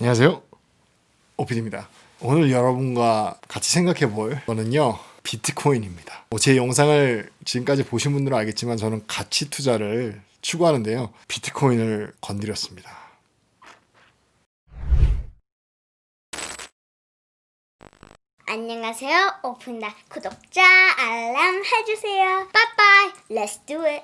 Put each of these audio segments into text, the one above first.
안녕하세요, 오피디입니다. 오늘 여러분과 같이 생각해 볼 거는요, 비트코인입니다. 제 영상을 지금까지 보신 분들은 알겠지만 저는 가치 투자를 추구하는데요, 비트코인을 건드렸습니다. 안녕하세요. 오픈다 구독자 알람 해주세요. 빠빠이. Let's do it.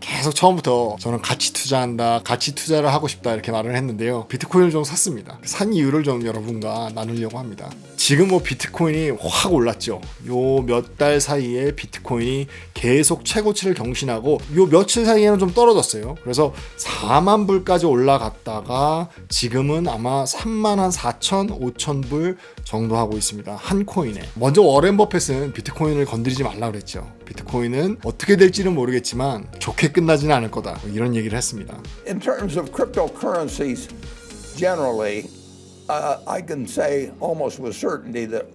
계속 처음부터 저는 가치 투자한다, 가치 투자를 하고 싶다 이렇게 말을 했는데요, 비트코인을 좀 샀습니다. 산 이유를 좀 여러분과 나누려고 합니다. 지금 비트코인이 확 올랐죠. 요 몇 달 사이에 비트코인이 계속 최고치를 경신하고 요 며칠 사이에는 좀 떨어졌어요. 그래서 4만 불까지 올라갔다가 지금은 아마 3만 한 4천, 5천 불 정도 하고 있습니다. 한 코인에. 먼저 워렌 버핏은 비트코인을 건드리지 말라 그랬죠. 비트코인은 어떻게 될지는 모르겠지만 좋게 끝나지는 않을 거다, 이런 얘기를 했습니다. In terms of cryptocurrencies generally, I can say almost with certainty that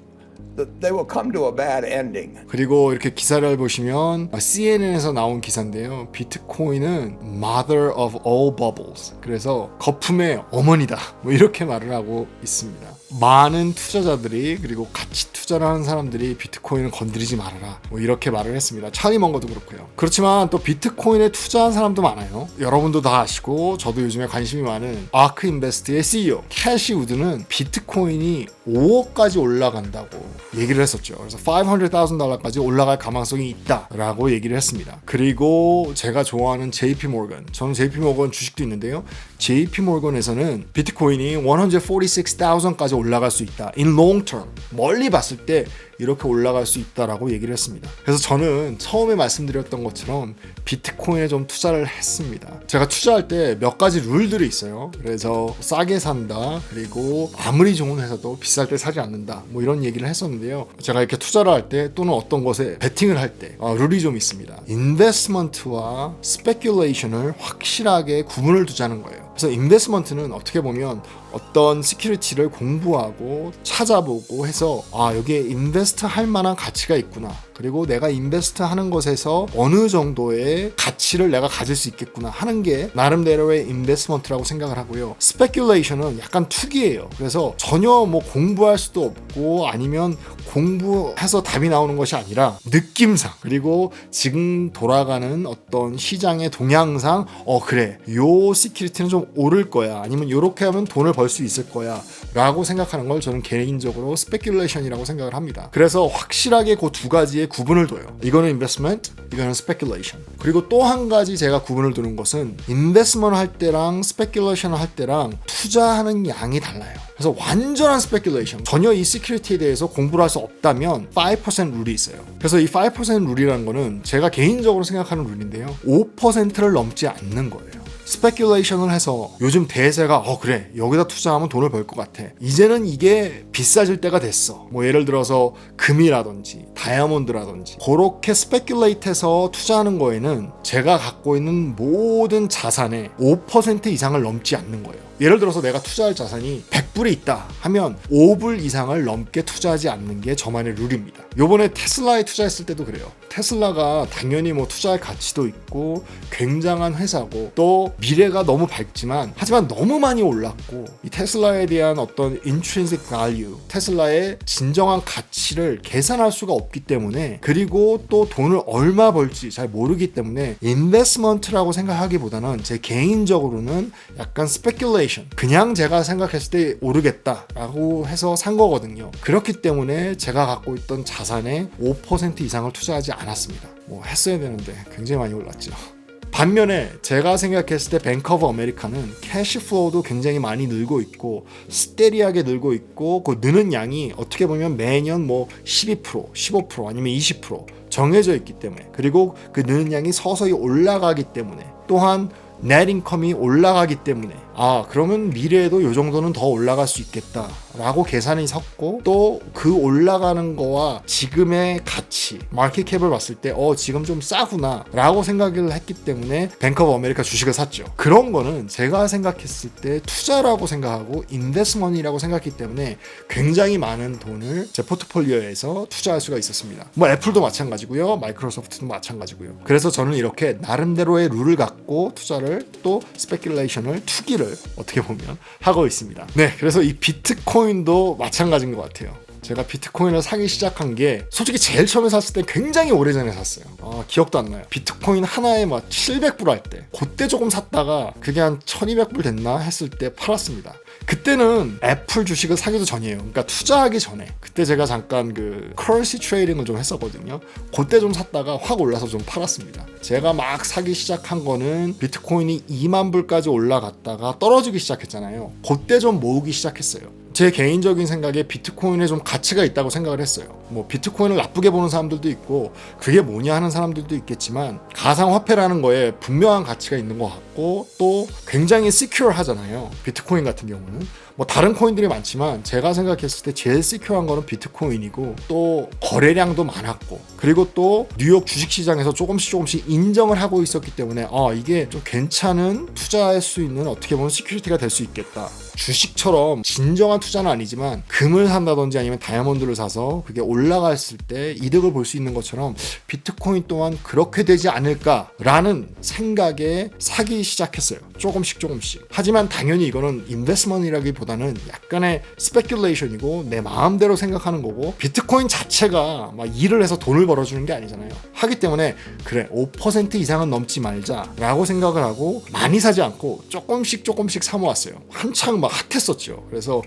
they will come to a bad ending. 그리고 이렇게 기사를 보시면 CNN에서 나온 기사인데요, 비트코인은 mother of all bubbles, 그래서 거품의 어머니다, 이렇게 말을 하고 있습니다. 많은 투자자들이, 그리고 가치 투자를 하는 사람들이 비트코인을 건드리지 말아라, 이렇게 말을 했습니다. 찰리 먼거도 그렇고요. 그렇지만 또 비트코인에 투자한 사람도 많아요. 여러분도 다 아시고 저도 요즘에 관심이 많은 아크 인베스트의 CEO 캐시 우드는 비트코인이 5억까지 올라간다고 얘기를 했었죠. 그래서 $500,000까지 올라갈 가능성이 있다라고 얘기를 했습니다. 그리고 제가 좋아하는 JP 모건, 저는 JP 모건 주식도 있는데요, JP 모건에서는 비트코인이 146,000까지 올라갈 수 있다. In long term, 멀리 봤을 때 이렇게 올라갈 수 있다라고 얘기를 했습니다. 그래서 저는 처음에 말씀드렸던 것처럼 비트코인에 좀 투자를 했습니다. 제가 투자할 때 몇 가지 룰들이 있어요. 그래서 싸게 산다, 그리고 아무리 좋은 회사도 비쌀 때 사지 않는다, 이런 얘기를 했었는데요. 제가 이렇게 투자를 할 때 또는 어떤 것에 베팅을 할 때 룰이 좀 있습니다. 인베스트먼트와 스페큘레이션을 확실하게 구분을 두자는 거예요. 그래서 인베스트먼트는 어떻게 보면 어떤 시큐리티를 공부하고 찾아보고 해서 여기에 인베스트 할 만한 가치가 있구나, 그리고 내가 인베스트 하는 것에서 어느 정도의 가치를 내가 가질 수 있겠구나 하는 게 나름대로의 인베스트먼트라고 생각을 하고요. 스페큘레이션은 약간 투기예요. 그래서 전혀 공부할 수도 없고 아니면 공부해서 답이 나오는 것이 아니라 느낌상, 그리고 지금 돌아가는 어떤 시장의 동향상 그래, 요 시큐리티는 좀 오를 거야, 아니면 요렇게 하면 돈을 벌 수 있을 거야 라고 생각하는 걸 저는 개인적으로 스페큘레이션이라고 생각을 합니다. 그래서 확실하게 그 두 가지의 구분을 둬요. 이거는 인베스트먼트, 이거는 스페큘레이션. 그리고 또 한 가지 제가 구분을 두는 것은 인베스트먼트 할 때랑 스페큘레이션 할 때랑 투자하는 양이 달라요. 그래서 완전한 스페큘레이션, 전혀 이 시큐리티에 대해서 공부를 할 수 없다면 5% 룰이 있어요. 그래서 이 5% 룰이라는 거는 제가 개인적으로 생각하는 룰인데요, 5%를 넘지 않는 거예요. 스페큘레이션을 해서 요즘 대세가 그래, 여기다 투자하면 돈을 벌 것 같아, 이제는 이게 비싸질 때가 됐어, 예를 들어서 금이라든지 다이아몬드라든지, 그렇게 스페큘레이트해서 투자하는 거에는 제가 갖고 있는 모든 자산의 5% 이상을 넘지 않는 거예요. 예를 들어서 내가 투자할 자산이 100불이 있다 하면 5불 이상을 넘게 투자하지 않는 게 저만의 룰입니다. 요번에 테슬라에 투자했을 때도 그래요. 테슬라가 당연히 투자할 가치도 있고 굉장한 회사고 또 미래가 너무 밝지만, 하지만 너무 많이 올랐고 이 테슬라에 대한 어떤 intrinsic value, 테슬라의 진정한 가치를 계산할 수가 없기 때문에, 그리고 또 돈을 얼마 벌지 잘 모르기 때문에 인베스트먼트라고 생각하기보다는 제 개인적으로는 약간 스페큘레이션, 그냥 제가 생각했을 때 오르겠다라고 해서 산 거거든요. 그렇기 때문에 제가 갖고 있던 자산의 5% 이상을 투자하지 않았습니다. 했어야 되는데 굉장히 많이 올랐죠. 반면에 제가 생각했을 때 뱅크 오브 아메리카는 캐시플로우도 굉장히 많이 늘고 있고 스테디하게 늘고 있고, 그 느는 양이 어떻게 보면 매년 12%, 15% 아니면 20% 정해져 있기 때문에, 그리고 그 느는 양이 서서히 올라가기 때문에, 또한 넷 인컴이 올라가기 때문에 그러면 미래에도 요 정도는 더 올라갈 수 있겠다라고 계산이 섰고, 또 그 올라가는 거와 지금의 가치, 마켓캡을 봤을 때 지금 좀 싸구나 라고 생각을 했기 때문에 뱅크 오브 아메리카 주식을 샀죠. 그런 거는 제가 생각했을 때 투자라고 생각하고 인베스트먼트라고 생각했기 때문에 굉장히 많은 돈을 제 포트폴리오에서 투자할 수가 있었습니다. 애플도 마찬가지고요, 마이크로소프트도 마찬가지고요. 그래서 저는 이렇게 나름대로의 룰을 갖고 투자를, 또 스페큘레이션을, 투기를 생각을 어떻게 보면 하고 있습니다. 네, 그래서 이 비트코인도 마찬가지인 것 같아요. 제가 비트코인을 사기 시작한 게 솔직히 제일 처음에 샀을 때 굉장히 오래전에 샀어요. 기억도 안 나요. 비트코인 하나에 막 700불 할 때 그때 조금 샀다가 그게 한 1200불 됐나 했을 때 팔았습니다. 그때는 애플 주식을 사기도 전이에요. 그러니까 투자하기 전에. 그때 제가 잠깐 그 커런시 트레이딩을 좀 했었거든요. 그때 좀 샀다가 확 올라서 좀 팔았습니다. 제가 막 사기 시작한 거는 비트코인이 2만 불까지 올라갔다가 떨어지기 시작했잖아요. 그때 좀 모으기 시작했어요. 제 개인적인 생각에 비트코인에 좀 가치가 있다고 생각을 했어요. 뭐 비트코인을 나쁘게 보는 사람들도 있고 그게 뭐냐 하는 사람들도 있겠지만 가상화폐라는 거에 분명한 가치가 있는 것 같고 또 굉장히 시큐어 하잖아요. 비트코인 같은 경우는 뭐 다른 코인들이 많지만 제가 생각했을 때 제일 시큐어한 거는 비트코인이고 또 거래량도 많았고 그리고 또 뉴욕 주식시장에서 조금씩 인정을 하고 있었기 때문에 이게 좀 괜찮은 투자할 수 있는 어떻게 보면 시큐리티가 될 수 있겠다. 주식처럼 진정한 투자는 아니지만 금을 산다든지 아니면 다이아몬드를 사서 그게 올라갔을 때 이득을 볼 수 있는 것처럼 비트코인 또한 그렇게 되지 않을까라는 생각에 사기 시작했어요. 조금씩. 하지만 당연히 이거는 인베스트먼트라기보다는 약간의 스페큘레이션이고 내 마음대로 생각하는 거고 비트코인 자체가 막 일을 해서 돈을 벌어주는 게 아니잖아요. 하기 때문에 그래 5% 이상은 넘지 말자라고 생각을 하고 많이 사지 않고 조금씩 사 모았어요. 한창 막 핫했었죠. 그래서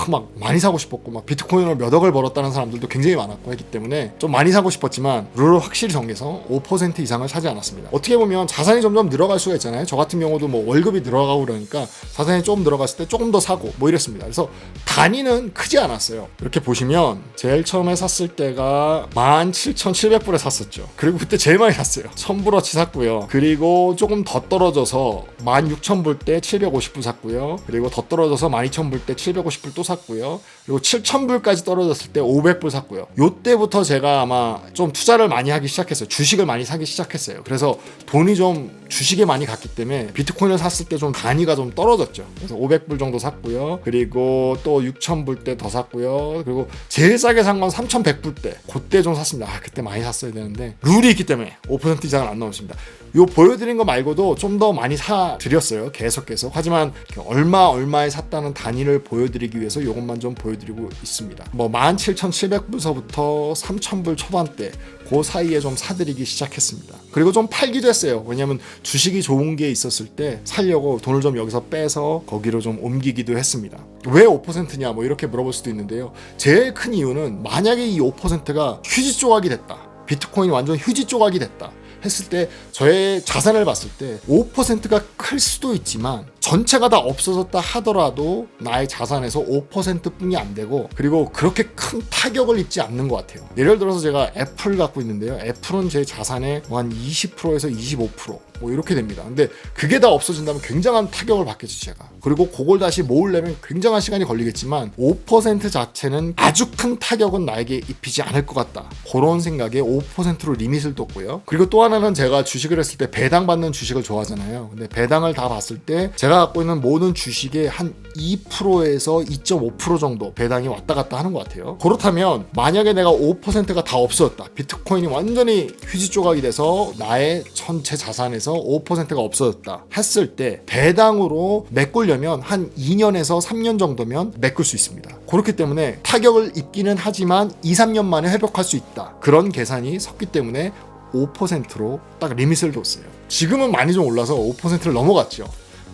막 많이 사고 싶었고 막 비트코인으로 몇 억을 벌었다는 사람들도 굉장히 많았고 했기 때문에 좀 많이 사고 싶었지만 룰을 확실히 정해서 5% 이상을 사지 않았습니다. 어떻게 보면 자산이 점점 늘어갈 수가 있잖아요. 저 같은 경우도 뭐 월급이 늘어가고 그러니까 자산이 조금 늘어갔을 때 조금 더 사고 뭐 이랬습니다. 그래서 단위는 크지 않았어요. 이렇게 보시면 제일 처음에 샀을 때가 17,700불에 샀었죠. 그리고 그때 제일 많이 샀어요. 1000불어치 샀고요. 그리고 조금 더 떨어져서 16,000불 때 750불 샀고요. 그리고 더 떨어져서 12,000불 때 750불 또 샀고요. 그리고 7,000불까지 떨어졌을 때 500불 샀고요. 요때부터 제가 아마 좀 투자를 많이 하기 시작했어요. 주식을 많이 사기 시작했어요. 그래서 돈이 좀 주식에 많이 갔기 때문에 비트코인을 샀을 때 좀 단위가 좀 떨어졌죠. 그래서 500불 정도 샀고요. 그리고 또 6,000불 때 더 샀고요. 그리고 제일 싸게 산 건 3,100불 때 그때 좀 샀습니다. 그때 많이 샀어야 되는데 룰이 있기 때문에 5% 이상은 안 넘었습니다. 요 보여드린 거 말고도 좀 더 많이 사드렸어요. 계속. 하지만 얼마에 샀다는 단위를 보여드리기 위해서 이것만 좀 보여드리고 있습니다. 뭐 17,700불서부터 3,000불 초반대 그 사이에 좀 사드리기 시작했습니다. 그리고 좀 팔기도 했어요. 왜냐면 주식이 좋은 게 있었을 때 살려고 돈을 좀 여기서 빼서 거기로 좀 옮기기도 했습니다. 왜 5%냐 뭐 이렇게 물어볼 수도 있는데요. 제일 큰 이유는 만약에 이 5%가 휴지 조각이 됐다. 비트코인이 완전 휴지 조각이 됐다. 했을 때 저의 자산을 봤을 때 5%가 클 수도 있지만 전체가 다 없어졌다 하더라도 나의 자산에서 5%뿐이 안 되고 그리고 그렇게 큰 타격을 입지 않는 것 같아요. 예를 들어서 제가 애플 갖고 있는데요. 애플은 제 자산의 한 20%에서 25% 뭐 이렇게 됩니다. 근데 그게 다 없어진다면 굉장한 타격을 받겠죠 제가. 그리고 그걸 다시 모으려면 굉장한 시간이 걸리겠지만 5% 자체는 아주 큰 타격은 나에게 입히지 않을 것 같다. 그런 생각에 5%로 리밋을 뒀고요. 그리고 또 하나는 제가 주식을 했을 때 배당받는 주식을 좋아하잖아요. 근데 배당을 다 봤을 때 제가 갖고 있는 모든 주식의 한 2%에서 2.5% 정도 배당이 왔다 갔다 하는 것 같아요. 그렇다면 만약에 내가 5%가 다 없어졌다. 비트코인이 완전히 휴지 조각이 돼서 나의 전체 자산에서 5%가 없어졌다 했을 때 배당으로 메꾸려면 한 2년에서 3년 정도면 메꿀 수 있습니다. 그렇기 때문에 타격을 입기는 하지만 2, 3년 만에 회복할 수 있다. 그런 계산이 섰기 때문에 5%로 딱 리밋을 뒀어요. 지금은 많이 좀 올라서 5%를 넘어갔죠.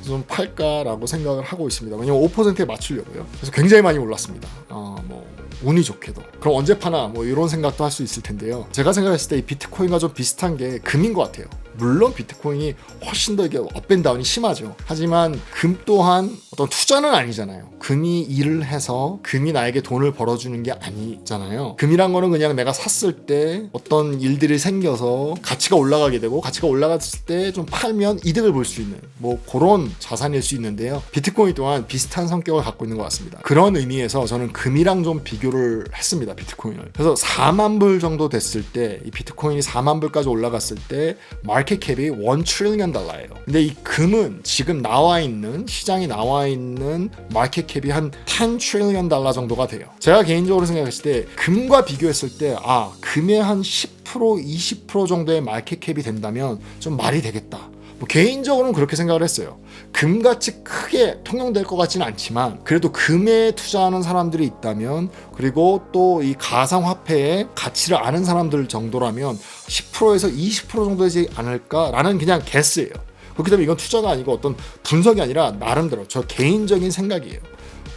좀 팔까라고 생각을 하고 있습니다. 왜냐면 5%에 맞추려고요. 그래서 굉장히 많이 올랐습니다. 뭐 운이 좋게도. 그럼 언제 파나 뭐 이런 생각도 할 수 있을 텐데요. 제가 생각했을 때 이 비트코인과 좀 비슷한 게 금인 것 같아요. 물론 비트코인이 훨씬 더 이게 업앤다운이 심하죠. 하지만 금 또한 어떤 투자는 아니잖아요. 금이 일을 해서 금이 나에게 돈을 벌어주는 게 아니잖아요. 금이란 거는 그냥 내가 샀을 때 어떤 일들이 생겨서 가치가 올라가게 되고 가치가 올라갔을 때 좀 팔면 이득을 볼 수 있는 뭐 그런 자산일 수 있는데요. 비트코인 또한 비슷한 성격을 갖고 있는 것 같습니다. 그런 의미에서 저는 금이랑 좀 비교를 했습니다. 비트코인을. 그래서 4만 불 정도 됐을 때 이 비트코인이 4만 불까지 올라갔을 때 마켓캡이 1 트릴리언 달러예요. 근데 이 금은 지금 나와 있는 시장에 나와 있는 마켓캡이 한 10 트릴리언 달러 정도가 돼요. 제가 개인적으로 생각했을 때 금과 비교했을 때 금의 한 10% 20% 정도의 마켓캡이 된다면 좀 말이 되겠다. 뭐 개인적으로는 그렇게 생각을 했어요. 금같이 크게 통용될 것 같지는 않지만 그래도 금에 투자하는 사람들이 있다면, 그리고 또 이 가상화폐의 가치를 아는 사람들 정도라면 10%에서 20% 정도 되지 않을까라는 그냥 개스예요. 그렇기 때문에 이건 투자가 아니고 어떤 분석이 아니라 나름대로 저 개인적인 생각이에요.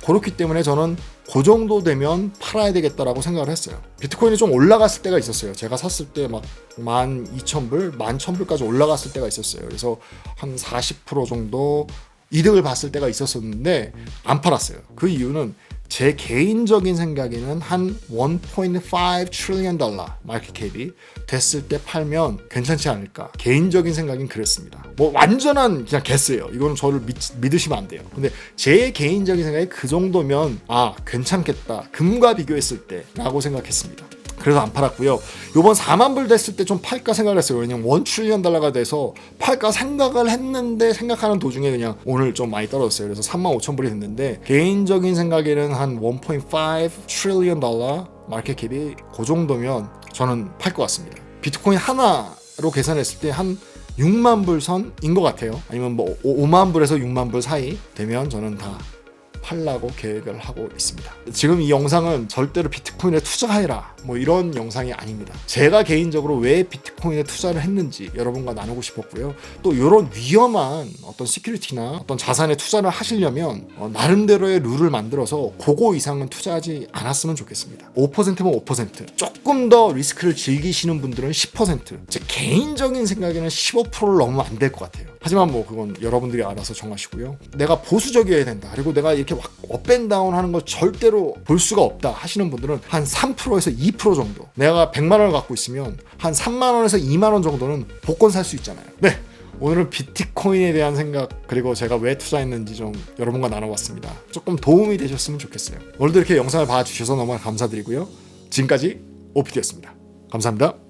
그렇기 때문에 저는 그 정도 되면 팔아야 되겠다라고 생각을 했어요. 비트코인이 좀 올라갔을 때가 있었어요. 제가 샀을 때 막 12,000불, 11,000불까지 올라갔을 때가 있었어요. 그래서 한 40% 정도 이득을 봤을 때가 있었는데 안 팔았어요. 그 이유는 제 개인적인 생각에는 한 1.5 트릴리언 달러 마켓캡이 됐을 때 팔면 괜찮지 않을까. 개인적인 생각은 그랬습니다. 뭐 완전한 그냥 개스예요. 이거는 저를 믿으시면 안 돼요. 근데 제 개인적인 생각이 그 정도면 괜찮겠다. 금과 비교했을 때 라고 생각했습니다. 그래서 안 팔았고요. 요번 4만 불 됐을 때 좀 팔까 생각을 했어요. 왜냐면 1 트릴리언 달러가 돼서 팔까 생각을 했는데 생각하는 도중에 그냥 오늘 좀 많이 떨어졌어요. 그래서 3만 5천 불이 됐는데 개인적인 생각에는 한 1.5 트릴리언 달러 마켓캡이 그 정도면 저는 팔 것 같습니다. 비트코인 하나로 계산했을 때 한 6만 불 선인 것 같아요. 아니면 뭐 5만 불에서 6만 불 사이 되면 저는 다 팔라고 계획을 하고 있습니다. 지금 이 영상은 절대로 비트코인에 투자해라 뭐 이런 영상이 아닙니다. 제가 개인적으로 왜 비트코인에 투자를 했는지 여러분과 나누고 싶었고요. 또 이런 위험한 어떤 시큐리티나 어떤 자산에 투자를 하시려면 나름대로의 룰을 만들어서 그거 이상은 투자하지 않았으면 좋겠습니다. 5%면 5%, 조금 더 리스크를 즐기시는 분들은 10%, 제 개인적인 생각에는 15%를 넘으면 안 될 것 같아요. 하지만 뭐 그건 여러분들이 알아서 정하시고요. 내가 보수적이어야 된다, 그리고 내가 이렇게 업앤다운 하는 거 절대로 볼 수가 없다 하시는 분들은 한 3%에서 2% 정도, 내가 100만 원을 갖고 있으면 한 3만 원에서 2만 원 정도는 복권 살 수 있잖아요. 네, 오늘은 비트코인에 대한 생각, 그리고 제가 왜 투자했는지 좀 여러분과 나눠봤습니다. 조금 도움이 되셨으면 좋겠어요. 오늘도 이렇게 영상을 봐주셔서 너무 감사드리고요. 지금까지 OPD였습니다. 감사합니다.